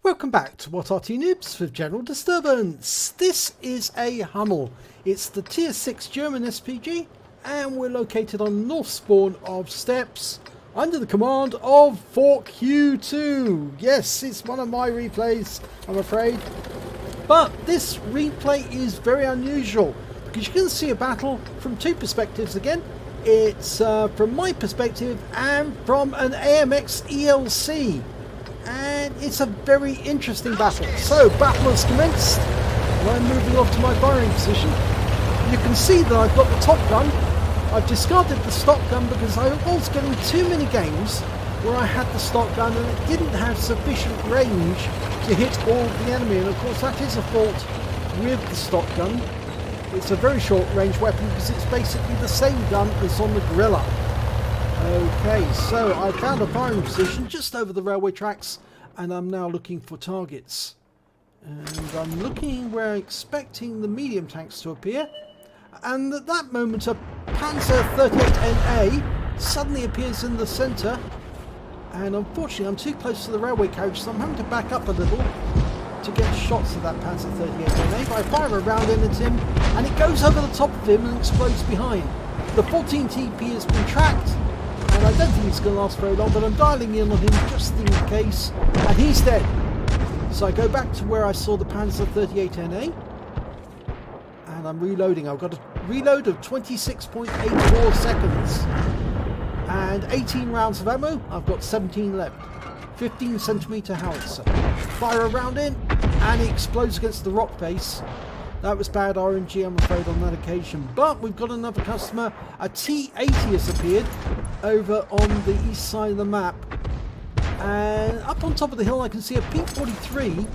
Welcome back to What Arty Noobs with General Disturbance. This is a Hummel. It's the Tier 6 German SPG and we're located on the north spawn of Steps under the command of Q2. Yes, it's one of my replays, I'm afraid. But this replay is very unusual because you can see a battle from two perspectives again. It's from my perspective and from an AMX ELC. And it's a very interesting battle. So, battle has commenced. And I'm moving off to my firing position. You can see that I've got the top gun. I've discarded the stock gun because I was getting too many games where I had the stock gun and it didn't have sufficient range to hit all of the enemy. And of course that is a fault with the stock gun. It's a very short range weapon because it's basically the same gun as on the Gorilla. Okay, so I found a firing position just over the railway tracks and I'm now looking for targets. And I'm looking where I'm expecting the medium tanks to appear. And at that moment a Panzer 38NA suddenly appears in the centre. And unfortunately I'm too close to the railway carriage, so I'm having to back up a little to get shots of that Panzer 38NA. But I fire a round in at him and it goes over the top of him and explodes behind. The 14 TP has been tracked. And I don't think it's going to last very long, but I'm dialing in on him just in case, and he's dead. So I go back to where I saw the Panzer 38NA, and I'm reloading. I've got a reload of 26.84 seconds, and 18 rounds of ammo. I've got 17 left. 15 centimeter howitzer. Fire a round in, and it explodes against the rock face. That was bad RNG, I'm afraid, on that occasion. But we've got another customer. A T80 has appeared over on the east side of the map. And up on top of the hill I can see a P43.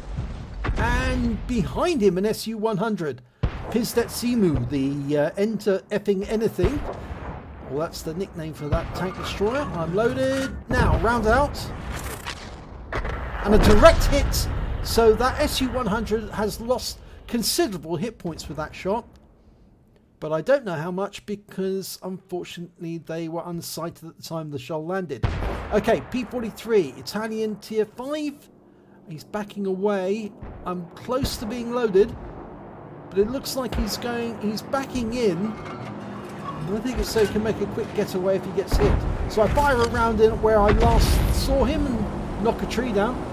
And behind him an SU-100. Pizdet Simu, the enter effing anything. Well, that's the nickname for that tank destroyer. I'm loaded. Now, round out. And a direct hit. So that SU-100 has lost considerable hit points with that shot, but I don't know how much because unfortunately they were unsighted at the time the shell landed. Okay, P43, Italian tier 5. He's backing away. I'm close to being loaded, but it looks like he's backing in. And I think it's so he can make a quick getaway if he gets hit. So I fire a round in where I last saw him and knock a tree down.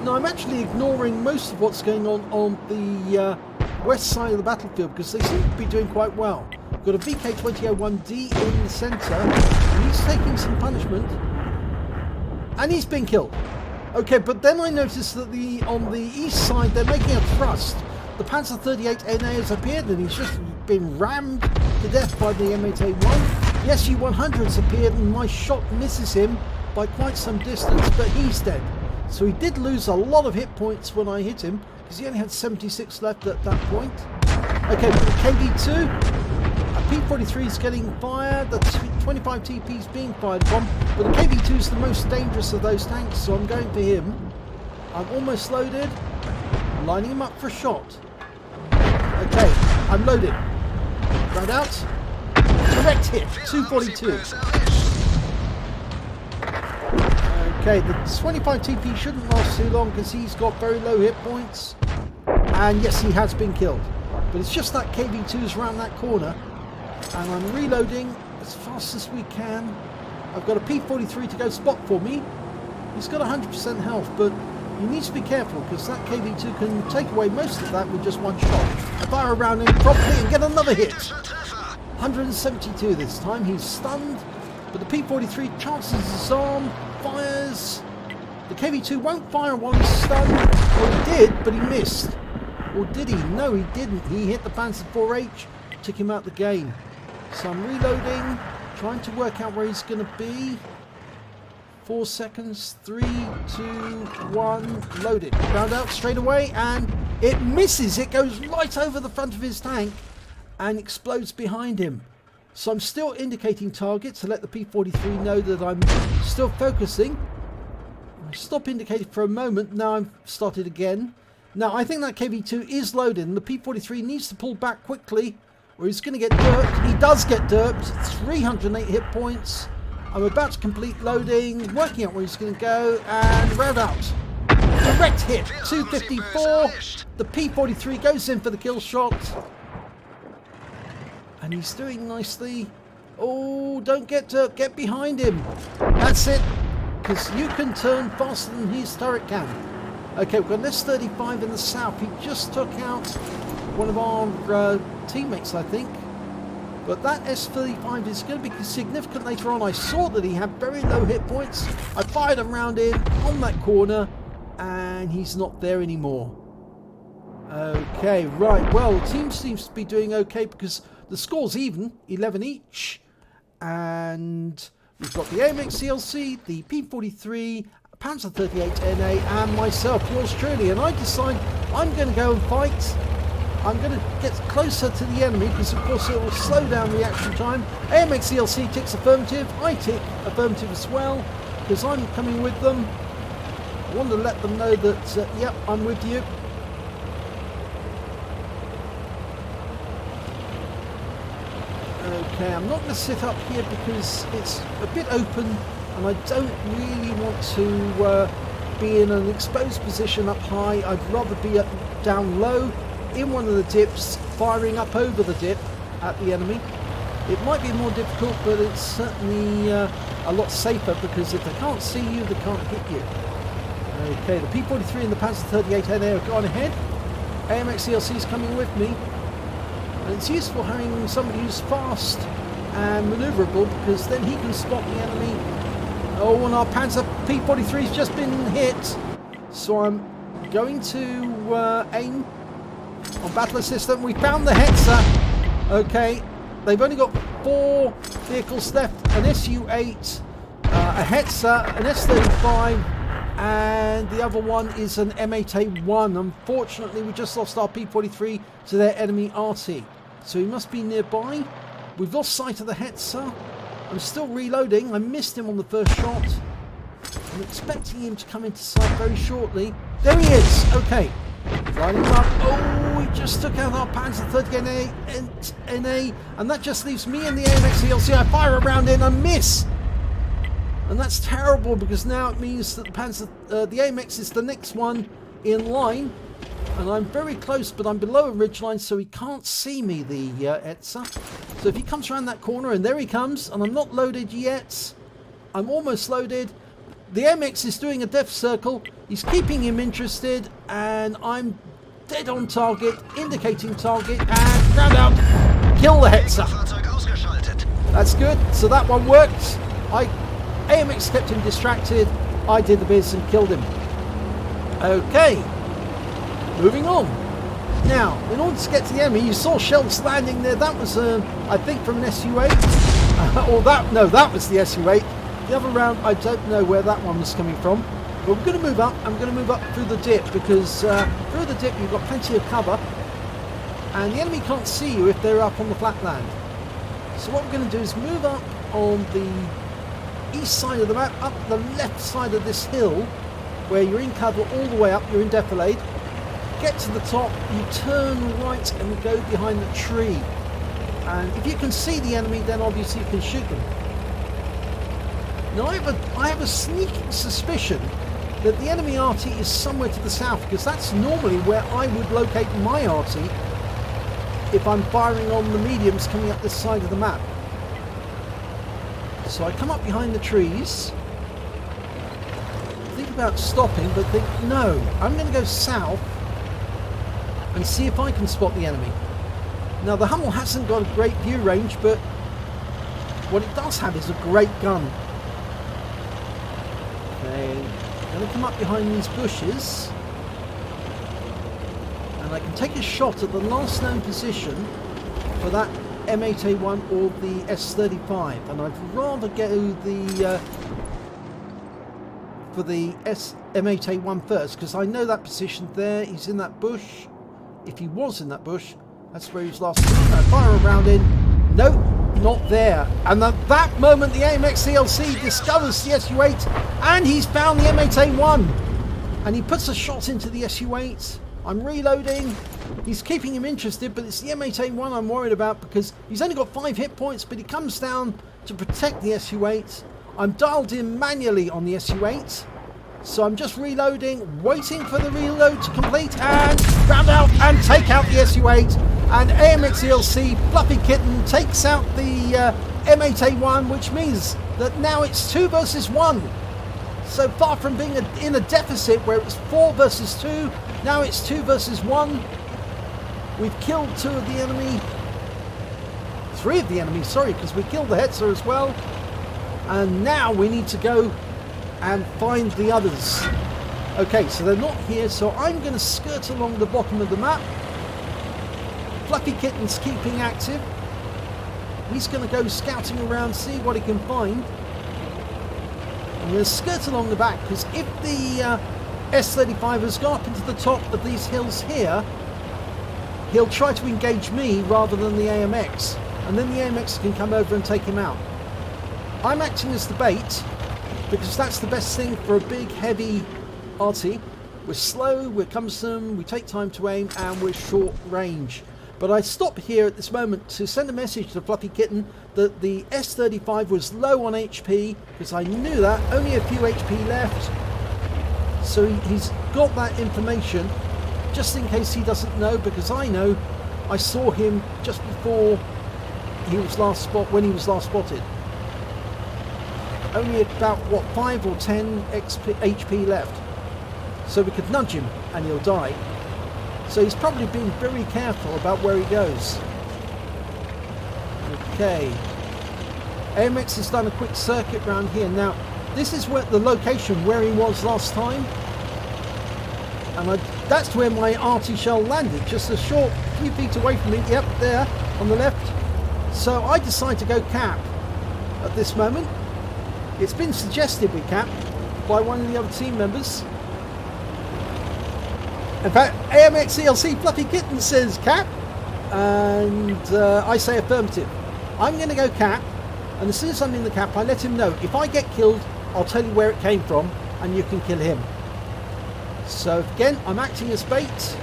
Now I'm actually ignoring most of what's going on the west side of the battlefield because they seem to be doing quite well. We've got a VK2001D in the centre and he's taking some punishment and he's been killed. Okay, but then I noticed that on the east side they're making a thrust. The Panzer 38NA has appeared and he's just been rammed to death by the M8A1. The SU-100's appeared and my shot misses him by quite some distance, but he's dead. So he did lose a lot of hit points when I hit him, because he only had 76 left at that point. Okay, the KV2, a P43 is getting fired, the 25 TP is being fired upon, but the KV2 is the most dangerous of those tanks, so I'm going for him. I'm almost loaded, lining him up for a shot. Okay, I'm loaded. Round out, direct hit, 242. Okay, the 25 TP shouldn't last too long because he's got very low hit points. And yes, he has been killed. But it's just that KV2's around that corner. And I'm reloading as fast as we can. I've got a P43 to go spot for me. He's got 100% health, but you need to be careful because that KV2 can take away most of that with just one shot. I fire around him properly and get another hit. 172 this time. He's stunned. But the P43 chances his arm, fires. The KV2 won't fire while he's stunned. Well, he did, but he missed. Or did he? No, he didn't. He hit the Panzer 4H, took him out the game. So I'm reloading, trying to work out where he's going to be. 4 seconds, 3, 2, 1, loaded. Round out straight away, and it misses. It goes right over the front of his tank and explodes behind him. So I'm still indicating targets to let the P43 know that I'm still focusing. I stop indicating for a moment. Now I've started again. Now I think that KV2 is loaded and the P43 needs to pull back quickly or he's going to get derped. He does get derped. 308 hit points. I'm about to complete loading, working out where he's going to go, and round out. direct hit. 254. The P43 goes in for the kill shot. And he's doing nicely. Oh, don't get behind him. That's it. Because you can turn faster than his turret can. Okay, we've got an S35 in the south. He just took out one of our teammates, I think. But that S35 is going to be significant later on. I saw that he had very low hit points. I fired around him on that corner, and he's not there anymore. Okay, right. Well, the team seems to be doing okay because the score's even, 11 each. And we've got the AMX ELC, the P43, Panzer 38 NA, and myself, yours truly. And I decide I'm going to go and fight. I'm going to get closer to the enemy because, of course, it will slow down reaction time. AMX ELC ticks affirmative. I tick affirmative as well because I'm coming with them. I want to let them know that, yep, I'm with you. Okay, I'm not going to sit up here because it's a bit open and I don't really want to be in an exposed position up high. I'd rather be down low in one of the dips, firing up over the dip at the enemy. It might be more difficult, but it's certainly a lot safer because if they can't see you, they can't hit you. Okay, the P43 and the Panzer 38 NA have gone ahead. AMX ELC is coming with me. And it's useful having somebody who's fast and manoeuvrable because then he can spot the enemy. Oh, and our Panzer P43 has just been hit. So I'm going to aim on battle assistant. We found the Hetzer. Okay, they've only got 4 vehicles left. An SU-8, a Hetzer, an S-35, and the other one is an M8A1. Unfortunately, we just lost our P43 to their enemy Arty. So he must be nearby. We've lost sight of the Hetzer. I'm still reloading. I missed him on the first shot. I'm expecting him to come into sight very shortly. There he is. Okay. Riding up. Oh, he just took out our Panzer 30 NA. And that just leaves me and the AMX ELC. I fire around in and miss. And that's terrible because now it means that the AMX is the next one in line. And I'm very close, but I'm below a ridgeline, so he can't see me, the Hetzer. So if he comes around that corner, and there he comes, and I'm not loaded yet. I'm almost loaded. The AMX is doing a death circle. He's keeping him interested, and I'm dead on target, indicating target, and round out, kill the Hetzer. That's good. So that one worked. AMX kept him distracted. I did the biz and killed him. Okay. Moving on. Now, in order to get to the enemy, you saw shells landing there. That was, I think, from an SU-8. That was the SU-8. The other round, I don't know where that one was coming from. But we're going to move up. I'm going to move up through the dip because through the dip you've got plenty of cover. And the enemy can't see you if they're up on the flat land. So what we're going to do is move up on the east side of the map, up the left side of this hill, where you're in cover all the way up, you're in defilade. Get to the top, you turn right and go behind the tree. And if you can see the enemy, then obviously you can shoot them. Now I have a sneaking suspicion that the enemy Arty is somewhere to the south, because that's normally where I would locate my Arty if I'm firing on the mediums coming up this side of the map. So I come up behind the trees, think about stopping, but think, no, I'm going to go south and see if I can spot the enemy. Now the Hummel hasn't got a great view range, but what it does have is a great gun. Okay, I'm going to come up behind these bushes and I can take a shot at the last known position for that M8A1 or the S35, and I'd rather go for the M8A1 first because I know that position there. He's in that bush. If he was in that bush, that's where he was last seen. I fire around in. Nope, not there. And at that moment, the AMX ELC discovers the SU-8, and he's found the M8A1. And he puts a shot into the SU-8. I'm reloading. He's keeping him interested, but it's the M8A1 I'm worried about because he's only got 5 hit points, but he comes down to protect the SU-8. I'm dialed in manually on the SU-8. So I'm just reloading, waiting for the reload to complete, and round out and take out the SU8. And AMX ELC Fluffy Kitten takes out the M8A1, which means that now it's 2 versus 1. So far from being in a deficit where it was 4 versus 2, now it's 2 versus 1. We've killed 2 of the enemy. 3 of the enemy, sorry, because we killed the Hetzer as well. And now we need to go and find the others. Okay, so they're not here, so I'm going to skirt along the bottom of the map. Fluffy Kitten's keeping active. He's going to go scouting around, see what he can find. I'm going to skirt along the back, because if the S35 has gone up into the top of these hills here, he'll try to engage me rather than the AMX, and then the AMX can come over and take him out. I'm acting as the bait, because that's the best thing for a big, heavy Arty. We're slow, we're cumbersome, we take time to aim, and we're short range. But I stop here at this moment to send a message to Fluffy Kitten that the S35 was low on HP, because I knew that, only a few HP left. So he's got that information, just in case he doesn't know, because I know I saw him just before he was when he was last spotted. Only about, what, 5 or 10 HP left. So we could nudge him and he'll die. So he's probably been very careful about where he goes. Okay. AMX has done a quick circuit round here. Now, this is where the location where he was last time. And that's where my Arty shell landed, just a short few feet away from me. Yep, there, on the left. So I decide to go cap at this moment. It's been suggested we cap by one of the other team members. In fact, AMX ELC Fluffy Kitten says cap, and I say affirmative. I'm going to go cap, and as soon as I'm in the cap, I let him know. If I get killed, I'll tell you where it came from, and you can kill him. So again, I'm acting as bait,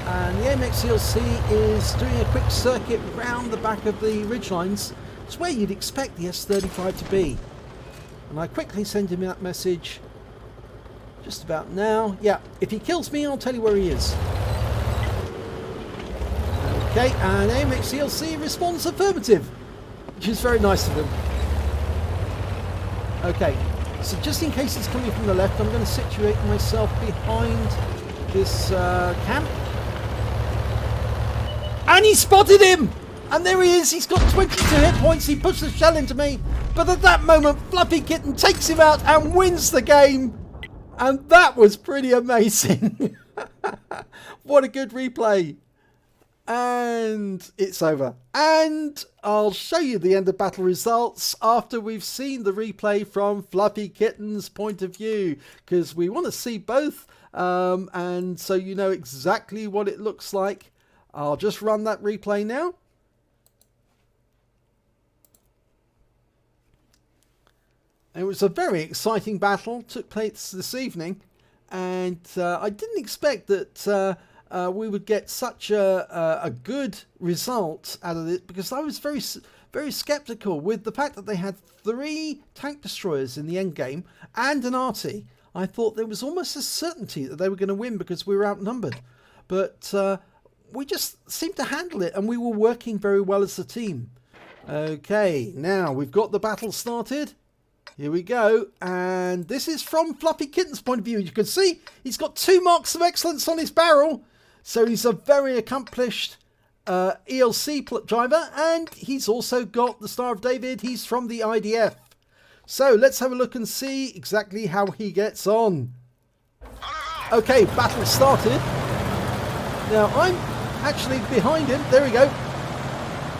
and the AMX ELC is doing a quick circuit round the back of the ridgelines. It's where you'd expect the S35 to be. And I quickly send him that message just about now. Yeah, if he kills me, I'll tell you where he is. Okay, and AMX ELC responds affirmative, which is very nice of him. Okay, so just in case he's coming from the left, I'm going to situate myself behind this camp. And he spotted him! And there he is, he's got 22 hit points, he puts the shell into me, but at that moment Fluffy Kitten takes him out and wins the game. And that was pretty amazing. What a good replay. And it's over. And I'll show you the end of battle results after we've seen the replay from Fluffy Kitten's point of view, because we want to see both, and so you know exactly what it looks like. I'll just run that replay now. It was a very exciting battle, took place this evening, and I didn't expect that we would get such a good result out of it, because I was very sceptical with the fact that they had 3 tank destroyers in the end game and an Arty. I thought there was almost a certainty that they were going to win because we were outnumbered, but we just seemed to handle it, and we were working very well as a team. Okay, now we've got the battle started. Here we go, and this is from Fluffy Kitten's point of view. You can see he's got 2 marks of excellence on his barrel, so he's a very accomplished ELC driver, and he's also got the Star of David. He's from the IDF. So let's have a look and see exactly how he gets on. Okay, battle started. Now I'm actually behind him. There we go.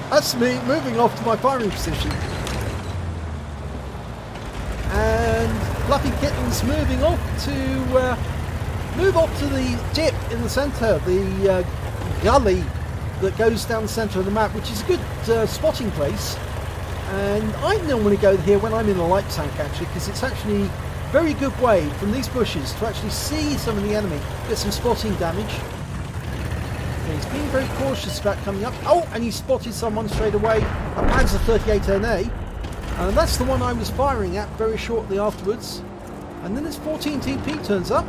That's me moving off to my firing position. And Fluffy Kitten's moving off to the dip in the centre, the gully that goes down the centre of the map, which is a good spotting place. And I normally go here when I'm in a light tank, actually, because it's actually a very good way from these bushes to actually see some of the enemy, get some spotting damage. Okay, he's being very cautious about coming up. Oh, and he spotted someone straight away, a Panzer 38 NA. And that's the one I was firing at very shortly afterwards. And then this 14 TP turns up,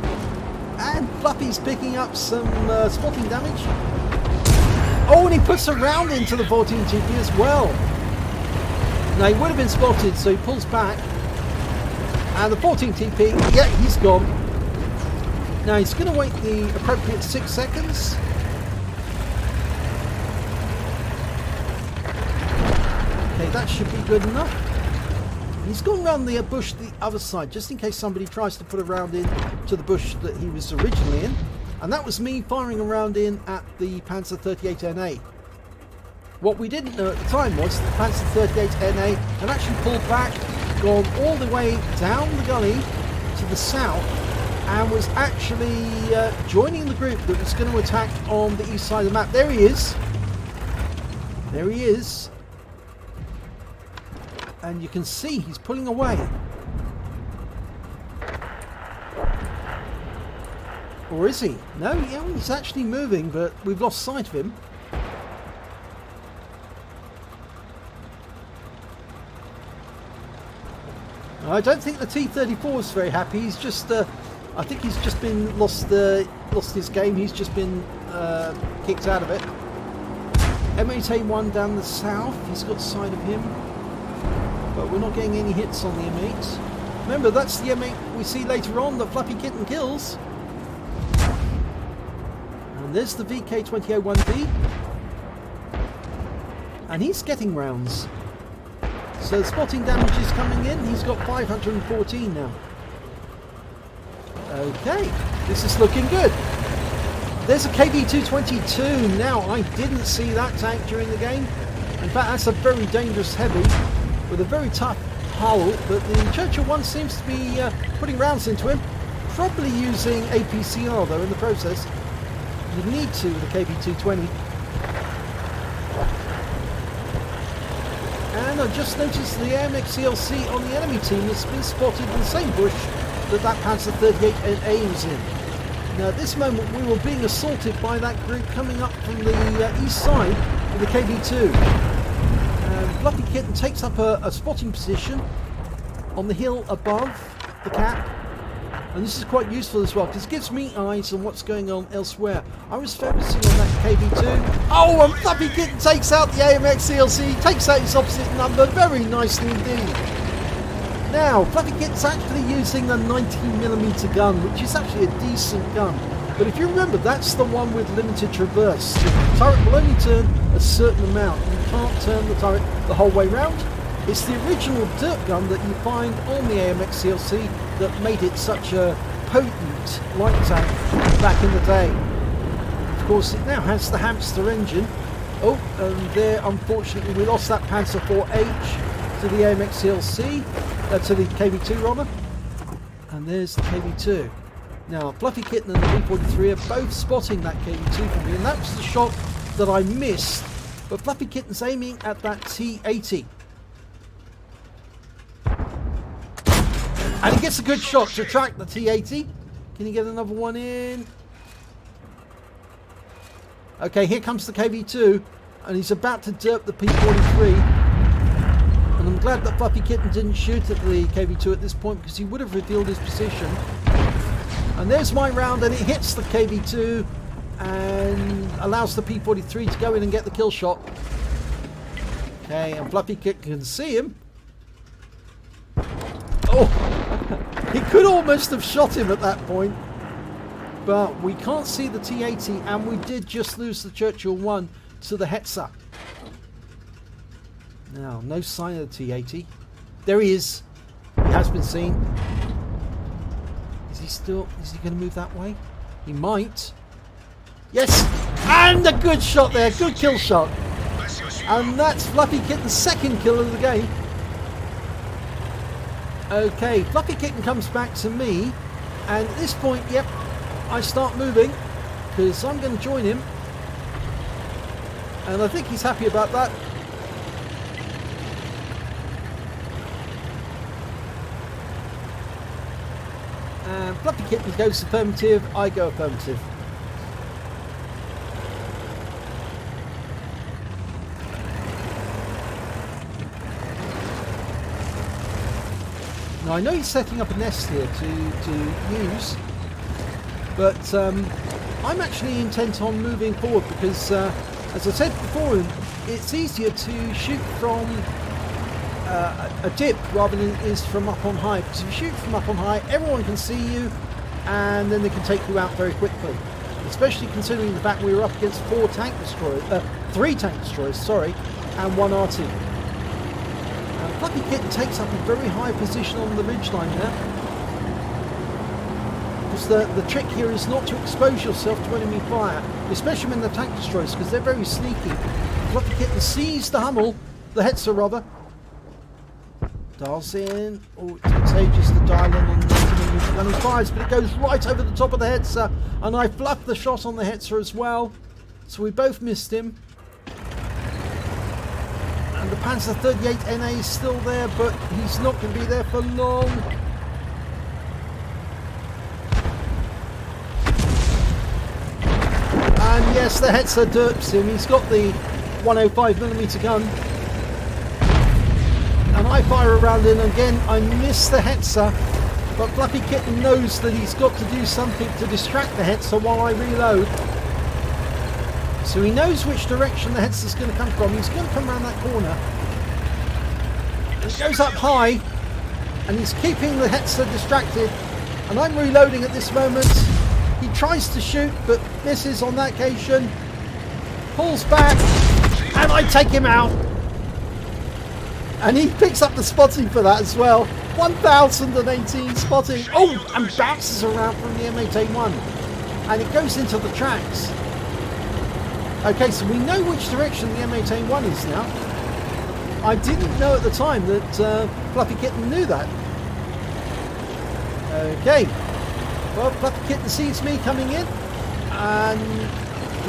and Fluffy's picking up some spotting damage. Oh, and he puts a round into the 14 TP as well. Now he would have been spotted, so he pulls back. And the 14 TP, yeah, he's gone. Now he's going to wait the appropriate 6 seconds. Okay, that should be good enough. He's gone around the bush the other side, just in case somebody tries to put a round in to the bush that he was originally in. And that was me firing a round in at the Panzer 38NA. What we didn't know at the time was the Panzer 38NA had actually pulled back, gone all the way down the gully to the south, and was actually joining the group that was going to attack on the east side of the map. There he is. There he is. And you can see he's pulling away. Or is he? No, yeah, he's actually moving, but we've lost sight of him. I don't think the T-34 is very happy. He's just, I think he's just been lost his game. He's just been kicked out of it. M8A1 down the south. He's got sight of him. But we're not getting any hits on the M8. Remember, that's the M8 we see later on that Fluffy Kitten kills. And there's the VK2001D. And he's getting rounds. So the spotting damage is coming in. He's got 514 now. Okay, this is looking good. There's a KV-222. Now, I didn't see that tank during the game. In fact, that's a very dangerous heavy with a very tough hull, but the Churchill 1 seems to be putting rounds into him, probably using APCR though in the process. You need to with the KV-220. And I just noticed the AMX ELC on the enemy team has been spotted in the same bush that Panzer 38NA was in. Now at this moment we were being assaulted by that group coming up from the east side of the KV-2. Fluffy Kitten takes up a spotting position on the hill above the cap, and this is quite useful as well because it gives me eyes on what's going on elsewhere. I was focusing on that KV-2. Oh, and Fluffy Kitten takes out the AMX ELC, takes out his opposite number very nicely indeed. Now, Fluffy Kitten's actually using a 90mm gun, which is actually a decent gun. But if you remember, that's the one with limited traverse. The turret will only turn a certain amount. You can't turn the turret the whole way round. It's the original dirt gun that you find on the AMX ELC that made it such a potent light tank back in the day. Of course, it now has the hamster engine. Oh, and there, unfortunately, we lost that Panzer 4H to the AMX ELC, to the KV-2 rather. And there's the KV-2. Now, Fluffy Kitten and the V43 are both spotting that KV-2 from me, and that was the shot that I missed. But Fluffy Kitten's aiming at that T80. And he gets a good shot to track the T80. Can he get another one in? Okay, here comes the KV-2, and he's about to derp the P43. And I'm glad that Fluffy Kitten didn't shoot at the KV-2 at this point, because he would have revealed his position. And there's my round, and it hits the KV-2 and allows the P43 to go in and get the kill shot. Okay, and Fluffy Kitten can see him. Oh, he could almost have shot him at that point. But we can't see the T80, and we did just lose the Churchill 1 to the Hetzer. Now, no sign of the T80. There he is. He has been seen. Is he going to move that way? He might. Yes! And a good shot there. Good kill shot. And that's Fluffy Kitten's second kill of the game. Okay, Fluffy Kitten comes back to me. And at this point, yep, I start moving. Because I'm going to join him. And I think he's happy about that. And Fluffy Kitten goes affirmative, I go affirmative. Now I know he's setting up a nest here to use, but I'm actually intent on moving forward because, as I said before, it's easier to shoot from a dip rather than it is from up on high. Because if you shoot from up on high, everyone can see you, and then they can take you out very quickly. Especially considering the fact we were up against 3 tank destroyers, sorry, and 1 Arty. Fluffy Kitten takes up a very high position on the ridgeline there. Because the trick here is not to expose yourself to enemy fire, especially when the tank destroyers, because they're very sneaky. Fluffy Kitten sees the Hummel, the Hetzer rather. Dials in. Oh, it takes ages to dial in on when he fires, but it goes right over the top of the Hetzer, and I fluffed the shot on the Hetzer as well. So we both missed him. And the Panzer 38 NA is still there, but he's not going to be there for long. And yes, the Hetzer derps him. He's got the 105mm gun. And I fire around in again. I miss the Hetzer, but Fluffy Kitten knows that he's got to do something to distract the Hetzer while I reload. So he knows which direction the Hetzer's going to come from. He's going to come around that corner. And he goes up high, and he's keeping the Hetzer distracted. And I'm reloading at this moment. He tries to shoot, but misses on that occasion. Pulls back, and I take him out. And he picks up the spotting for that as well. 1018 spotting. Oh, and bounces around from the M8A1. And it goes into the tracks. Okay, so we know which direction the M8A1 is now. I didn't know at the time that Fluffy Kitten knew that. Okay. Well, Fluffy Kitten sees me coming in. And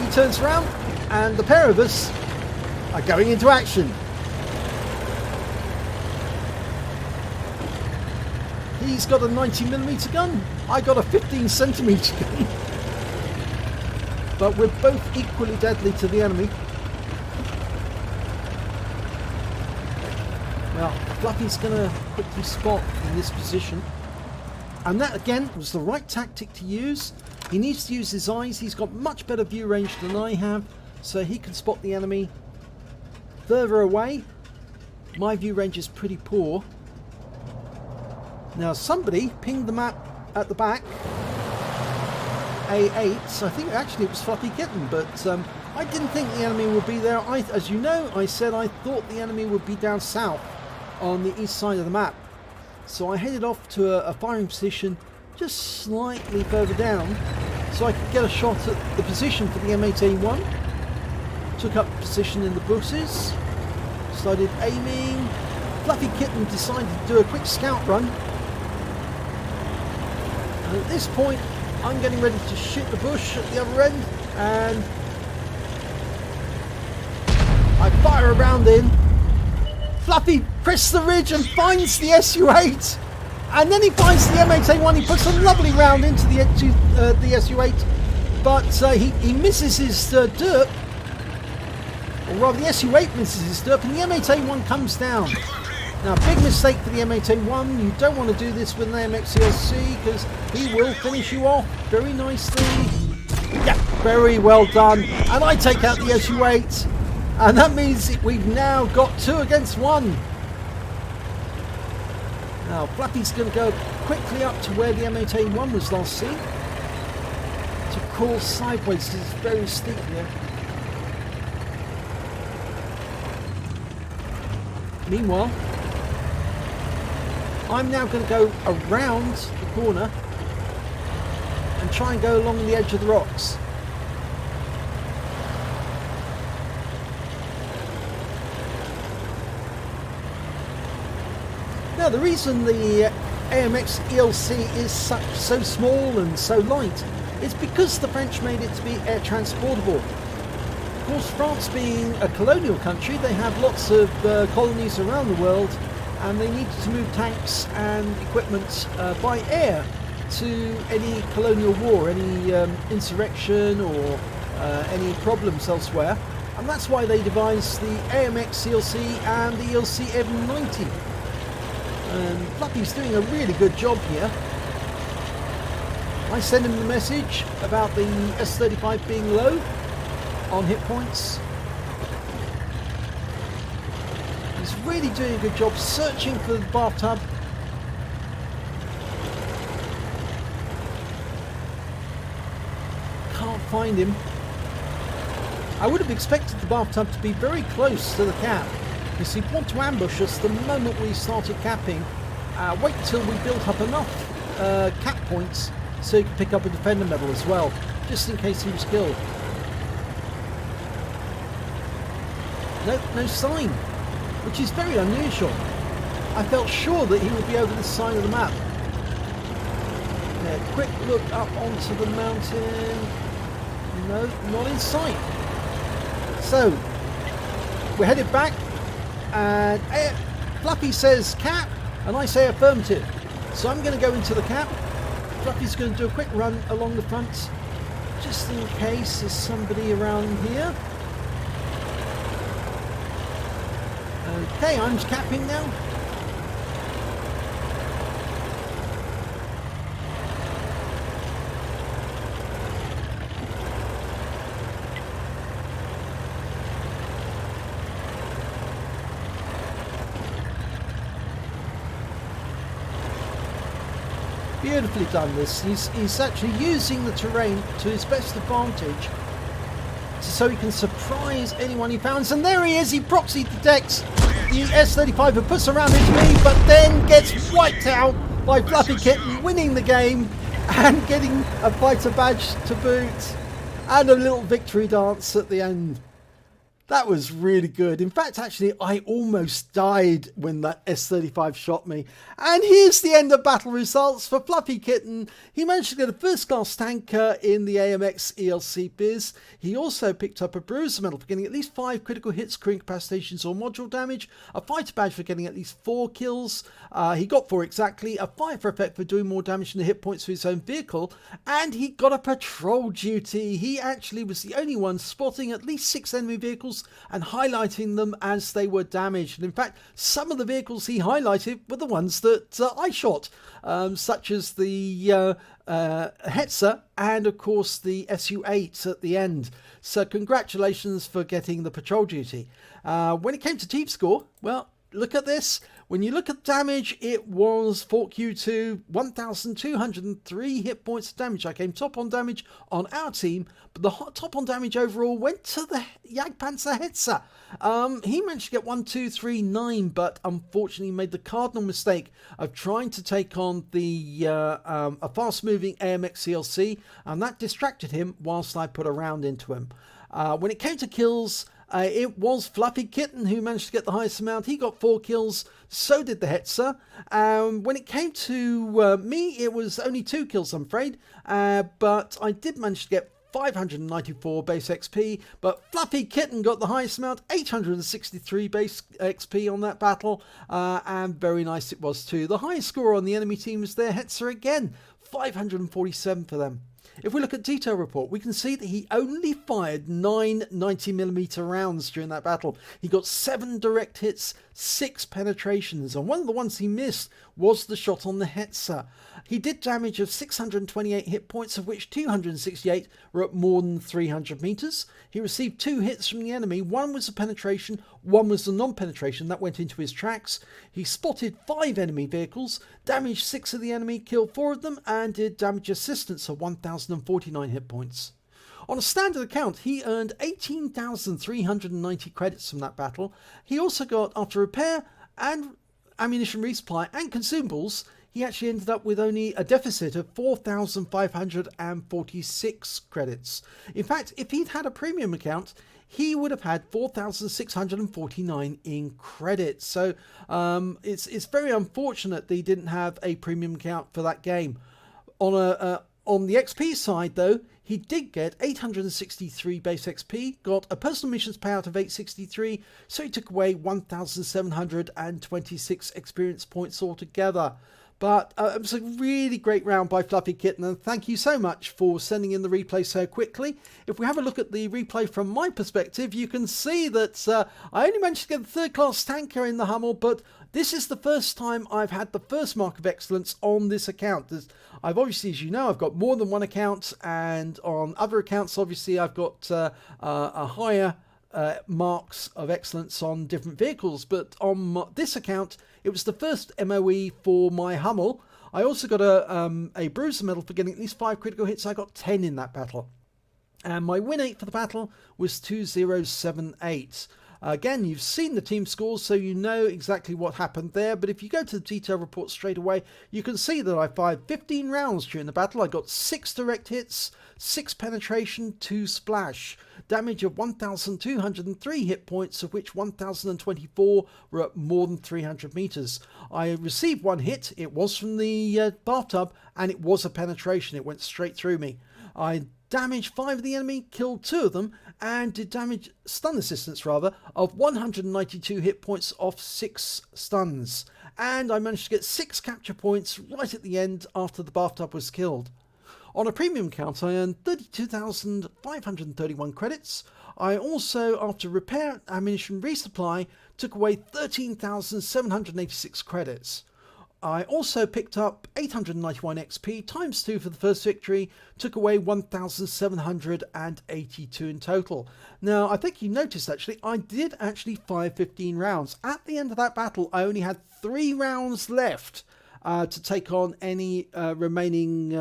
he turns around. And the pair of us are going into action. He's got a 90mm gun. I got a 15cm gun. But we're both equally deadly to the enemy. Now, Fluffy's going to quickly spot in this position. And that, again, was the right tactic to use. He needs to use his eyes. He's got much better view range than I have. So he can spot the enemy further away. My view range is pretty poor. Now somebody pinged the map at the back, A8, so I think actually it was Fluffy Kitten, but I didn't think the enemy would be there. As you know, I said I thought the enemy would be down south on the east side of the map. So I headed off to a firing position just slightly further down so I could get a shot at the position for the M8A1. Took up position in the bushes, started aiming. Fluffy Kitten decided to do a quick scout run. And at this point, I'm getting ready to shoot the bush at the other end, and I fire a round in. Fluffy crests the ridge and finds the SU-8, and then he finds the M8A1. He puts a lovely round into the SU-8, but he misses his derp, or rather the SU-8 misses his derp, and the M8A1 comes down. Now, big mistake for the M8A1. You don't want to do this with an AMX ELC because he will finish you off very nicely. Yeah, very well done. And I take out the SU-8. And that means we've now got 2 against 1. Now, Fluffy's going to go quickly up to where the M8A1 was last seen. To crawl sideways because it's very steep here. Meanwhile, I'm now going to go around the corner and try and go along the edge of the rocks. Now, the reason the AMX ELC is so small and so light is because the French made it to be air transportable. Of course, France being a colonial country, they have lots of colonies around the world, and they needed to move tanks and equipment by air to any colonial war, any insurrection or any problems elsewhere. And that's why they devised the AMX ELC and the ELC M90. And Fluffy's doing a really good job here. I sent him the message about the S35 being low on hit points. He's really doing a good job searching for the bathtub. Can't find him. I would have expected the bathtub to be very close to the cap, because he'd want to ambush us the moment we started capping. Wait till we built up enough cap points so he could pick up a defender medal as well, just in case he was killed. Nope, no sign, which is very unusual. I felt sure that he would be over this side of the map. Yeah, quick look up onto the mountain. No, not in sight. So, we're headed back, and Fluffy says cap, and I say affirmative. So I'm going to go into the cap. Fluffy's going to do a quick run along the front, just in case there's somebody around here. Okay, I'm capping now. Beautifully done this. He's actually using the terrain to his best advantage so he can surprise anyone he finds. And there he is, he proxy detects the S35 and puts around into me, but then gets wiped out by Fluffy Kitten, winning the game and getting a fighter badge to boot and a little victory dance at the end. That was really good. In fact, actually, I almost died when that S35 shot me. And here's the end of battle results for Fluffy Kitten. He managed to get a first class tanker in the AMX ELC biz. He also picked up a bruiser medal for getting at least 5 critical hits, screen incapacitations or module damage, a fighter badge for getting at least 4 kills. He got 4 exactly, a fighter effect for doing more damage than the hit points for his own vehicle, and he got a patrol duty. He actually was the only one spotting at least 6 enemy vehicles and highlighting them as they were damaged. And in fact, some of the vehicles he highlighted were the ones that I shot, such as the Hetzer and of course the SU-8 at the end. So congratulations for getting the patrol duty. When it came to team score, well, look at this. When you look at damage, it was Fort Q2, 1,203 hit points of damage. I came top on damage on our team, but the top on damage overall went to the Jagdpanzer Hetzer. He managed to get 1, 2, 3, 9, but unfortunately made the cardinal mistake of trying to take on the a fast-moving AMX ELC, and that distracted him whilst I put a round into him. When it came to kills, it was Fluffy Kitten who managed to get the highest amount. He got 4 kills, so did the Hetzer. When it came to me, it was only 2 kills, I'm afraid. But I did manage to get 594 base XP. But Fluffy Kitten got the highest amount, 863 base XP on that battle. And very nice it was too. The highest score on the enemy team was their Hetzer again, 547 for them. If we look at detail report, we can see that he only fired 9 90mm rounds during that battle. He got 7 direct hits, 6 penetrations, and one of the ones he missed was the shot on the Hetzer. He did damage of 628 hit points, of which 268 were at more than 300 meters. He received 2 hits from the enemy. One was a penetration, one was a non-penetration that went into his tracks. He spotted 5 enemy vehicles, damaged 6 of the enemy, killed 4 of them, and did damage assistance of 1,049 hit points. On a standard account, he earned 18,390 credits from that battle. He also got, after repair and ammunition resupply and consumables, he actually ended up with only a deficit of 4,546 credits. In fact, if he'd had a premium account, he would have had 4,649 in credits. So it's very unfortunate that he didn't have a premium account for that game. On the XP side, though, he did get 863 base XP, got a personal missions payout of 863, so he took away 1,726 experience points altogether. But it was a really great round by Fluffy Kitten, and thank you so much for sending in the replay so quickly. If we have a look at the replay from my perspective, you can see that I only managed to get the third class tanker in the Hummel, but this is the first time I've had the first mark of excellence on this account. I've obviously, as you know, I've got more than one account, and on other accounts, obviously, I've got a higher marks of excellence on different vehicles, but on this account it was the first MOE for my Hummel. I also got a bruiser medal for getting at least 5 critical hits. I got 10 in that battle, and my win rate for the battle was 2078. Again, you've seen the team scores, so you know exactly what happened there. But if you go to the detail report straight away, you can see that I fired 15 rounds during the battle. I got 6 direct hits, 6 penetration, 2 splash. Damage of 1,203 hit points, of which 1,024 were at more than 300 meters. I received 1 hit. It was from the bathtub, and it was a penetration. It went straight through me. I damaged 5 of the enemy, killed 2 of them, and did damage, stun assistance rather, of 192 hit points off 6 stuns. And I managed to get 6 capture points right at the end after the bathtub was killed. On a premium count, I earned 32,531 credits. I also, after repair, ammunition resupply, took away 13,786 credits. I also picked up 891 XP times 2 for the first victory, took away 1,782 in total. Now, I think you noticed actually, I did actually fire 15 rounds. At the end of that battle, I only had 3 rounds left to take on any remaining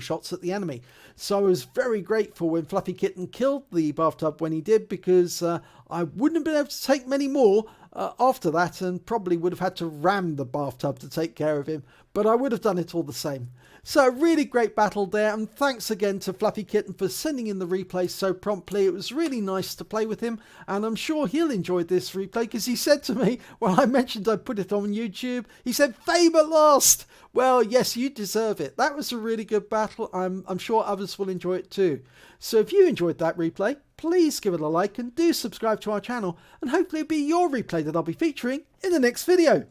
shots at the enemy. So I was very grateful when Fluffy Kitten killed the bathtub when he did, because I wouldn't have been able to take many more after that, and probably would have had to ram the bathtub to take care of him, but I would have done it all the same. So a really great battle there, and thanks again to Fluffy Kitten for sending in the replay so promptly. It was really nice to play with him, and I'm sure he'll enjoy this replay, because he said to me when I mentioned I'd put it on YouTube, he said, "Fame at last!" Well, yes, you deserve it. That was a really good battle. I'm sure others will enjoy it too. So if you enjoyed that replay, please give it a like and do subscribe to our channel, and hopefully it'll be your replay that I'll be featuring in the next video.